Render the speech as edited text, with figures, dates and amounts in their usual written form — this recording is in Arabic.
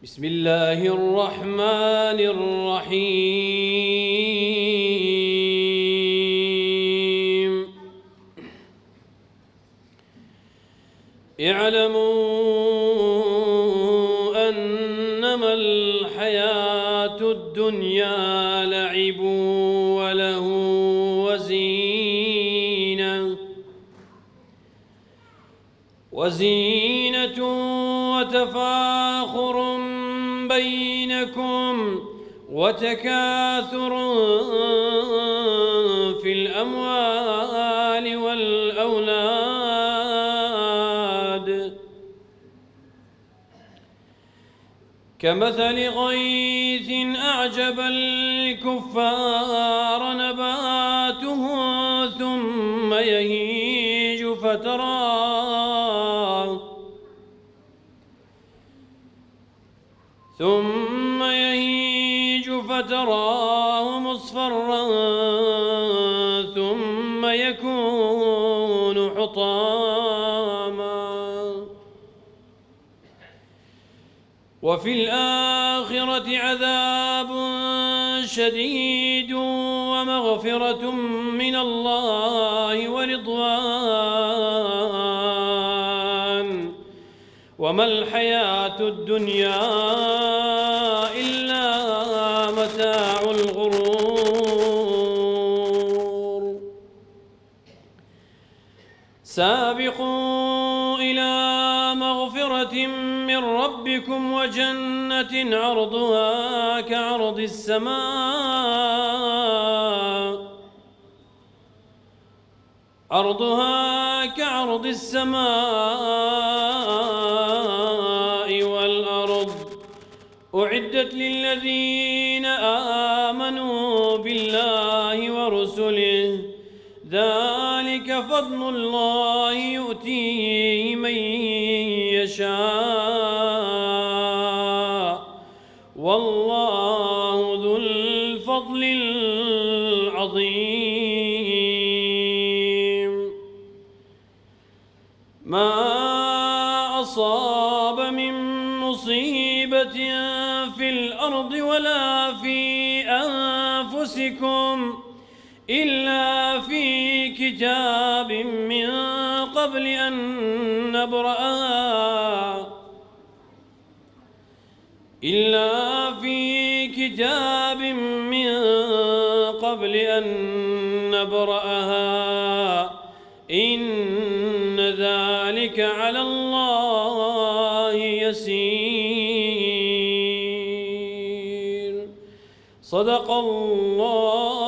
بسم الله الرحمن الرحيم. اعلموا أنما الحياة الدنيا لعب وله وزينة وتفاخر بينكم وتكاثر في الأموال والأولاد كمثل غيث أعجب الكفار نباته ثم يهيج فتراه مصفرا ثم يكون حطاما وفي الآخرة عذاب شديد ومغفرة من الله ورضوان وما الحياة الدنيا إلا متاع الغرور. سابقوا إلى مغفرة من ربكم وجنة عرضها كعرض السماء والأرض أعدت للذين آمنوا بالله ورسله ذلك فضل الله يؤتيه من يشاء والله ذو الفضل العظيم. ما أصاب من مصيبة في الأرض ولا في أنفسكم إلا في كتاب من قبل أن نبرأها إن ذلك على الله يسير. صدق الله